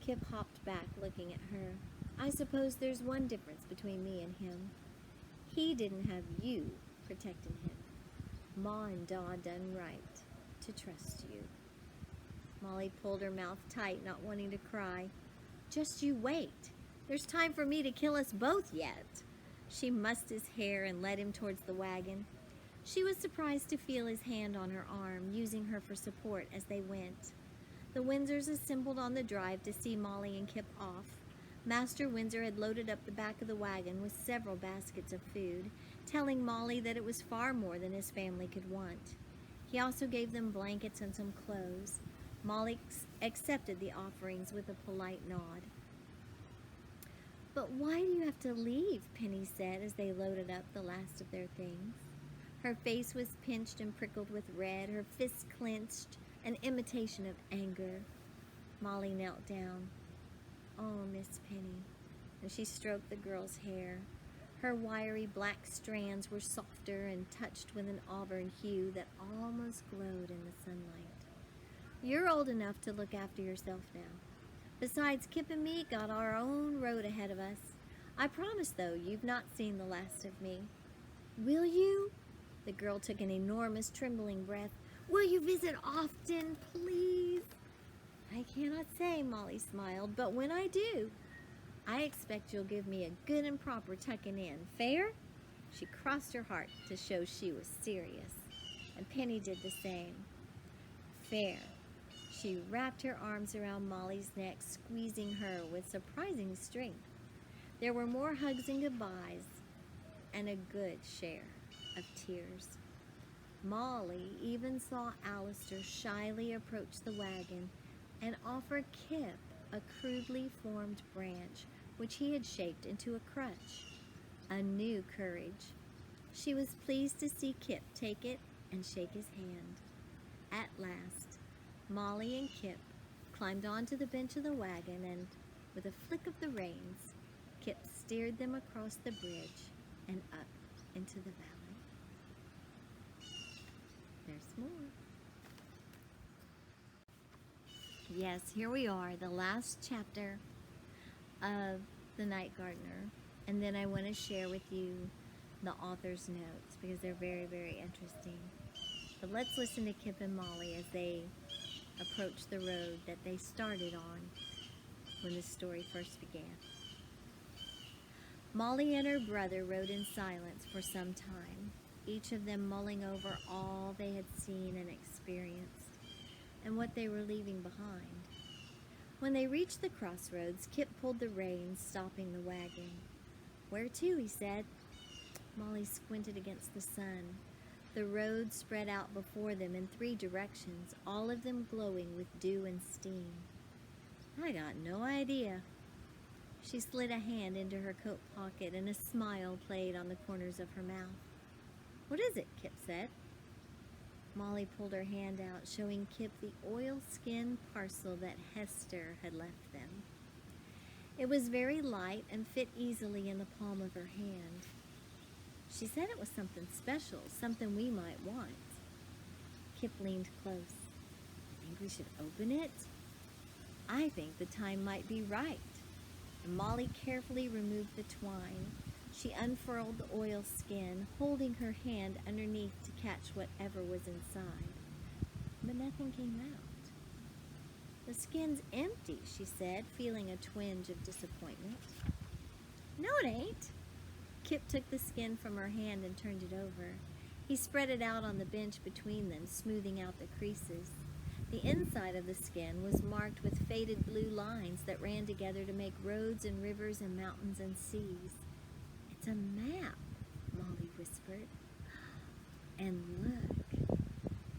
Kip hopped back, looking at her. I suppose there's one difference between me and him. He didn't have you protecting him. Ma and Da done right to trust you. Molly pulled her mouth tight, not wanting to cry. Just you wait. There's time for me to kill us both yet. She mussed his hair and led him towards the wagon. She was surprised to feel his hand on her arm, using her for support as they went. The Windsors assembled on the drive to see Molly and Kip off. Master Windsor had loaded up the back of the wagon with several baskets of food, telling Molly that it was far more than his family could want. He also gave them blankets and some clothes. Molly accepted the offerings with a polite nod. But why do you have to leave? Penny said as they loaded up the last of their things. Her face was pinched and prickled with red, her fists clenched, an imitation of anger. Molly knelt down. Oh, Miss Penny, and she stroked the girl's hair. Her wiry black strands were softer and touched with an auburn hue that almost glowed in the sunlight. You're old enough to look after yourself now. Besides, Kip and me got our own road ahead of us. I promise, though, you've not seen the last of me. Will you? The girl took an enormous, trembling breath. Will you visit often, please? I cannot say, Molly smiled, but when I do, I expect you'll give me a good and proper tucking in. Fair? She crossed her heart to show she was serious, and Penny did the same. Fair. She wrapped her arms around Molly's neck, squeezing her with surprising strength. There were more hugs and goodbyes, and a good share of tears. Molly even saw Alistair shyly approach the wagon and offer Kip a crudely formed branch, which he had shaped into a crutch. A new courage. She was pleased to see Kip take it and shake his hand. At last, Molly and Kip climbed onto the bench of the wagon and, with a flick of the reins, Kip steered them across the bridge and up into the valley. There's more. Yes, here we are, the last chapter of The Night Gardener. And then I want to share with you the author's notes because they're very, very interesting. But let's listen to Kip and Molly as they approach the road that they started on when the story first began. Molly and her brother rode in silence for some time, each of them mulling over all they had seen and experienced and what they were leaving behind. When they reached the crossroads, Kip pulled the reins, stopping the wagon. Where to? He said. Molly squinted against the sun. The road spread out before them in 3 directions, all of them glowing with dew and steam. I got no idea. She slid a hand into her coat pocket and a smile played on the corners of her mouth. What is it? Kip said. Molly pulled her hand out, showing Kip the oilskin parcel that Hester had left them. It was very light and fit easily in the palm of her hand. She said it was something special, something we might want. Kip leaned close. Think we should open it? I think the time might be right. And Molly carefully removed the twine. She unfurled the oilskin, holding her hand underneath to catch whatever was inside. But nothing came out. The skin's empty, she said, feeling a twinge of disappointment. No, it ain't. Kip took the skin from her hand and turned it over. He spread it out on the bench between them, smoothing out the creases. The inside of the skin was marked with faded blue lines that ran together to make roads and rivers and mountains and seas. It's a map, Molly whispered. And look.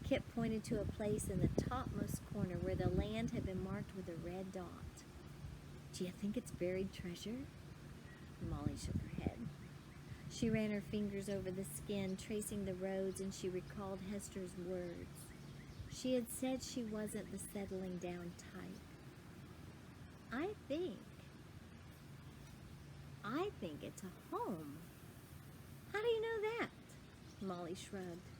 Kip pointed to a place in the topmost corner where the land had been marked with a red dot. Do you think it's buried treasure? Molly shook her head. She ran her fingers over the skin, tracing the roads, and she recalled Hester's words. She had said she wasn't the settling down type. I think it's a home. How do you know that? Molly shrugged.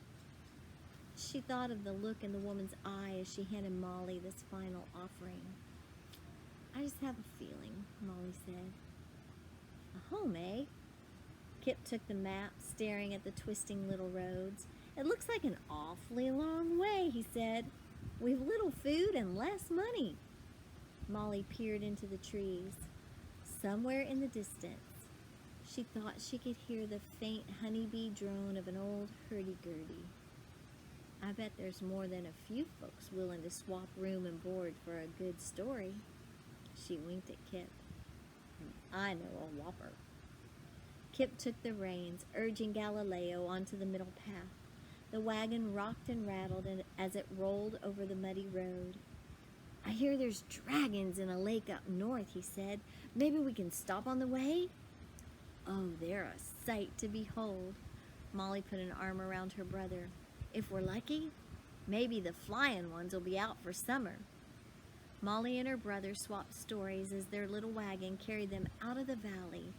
She thought of the look in the woman's eye as she handed Molly this final offering. I just have a feeling, Molly said. A home, eh? Kip took the map, staring at the twisting little roads. It looks like an awfully long way, he said. We've little food and less money. Molly peered into the trees. Somewhere in the distance, she thought she could hear the faint honeybee drone of an old hurdy-gurdy. I bet there's more than a few folks willing to swap room and board for a good story. She winked at Kip. I know a whopper. Kip took the reins, urging Galileo onto the middle path. The wagon rocked and rattled as it rolled over the muddy road. I hear there's dragons in a lake up north, he said. Maybe we can stop on the way? Oh, they're a sight to behold. Molly put an arm around her brother. If we're lucky, maybe the flying ones will be out for summer. Molly and her brother swapped stories as their little wagon carried them out of the valley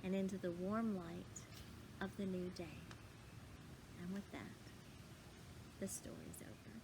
and into the warm light of the new day. And with that, the story's over.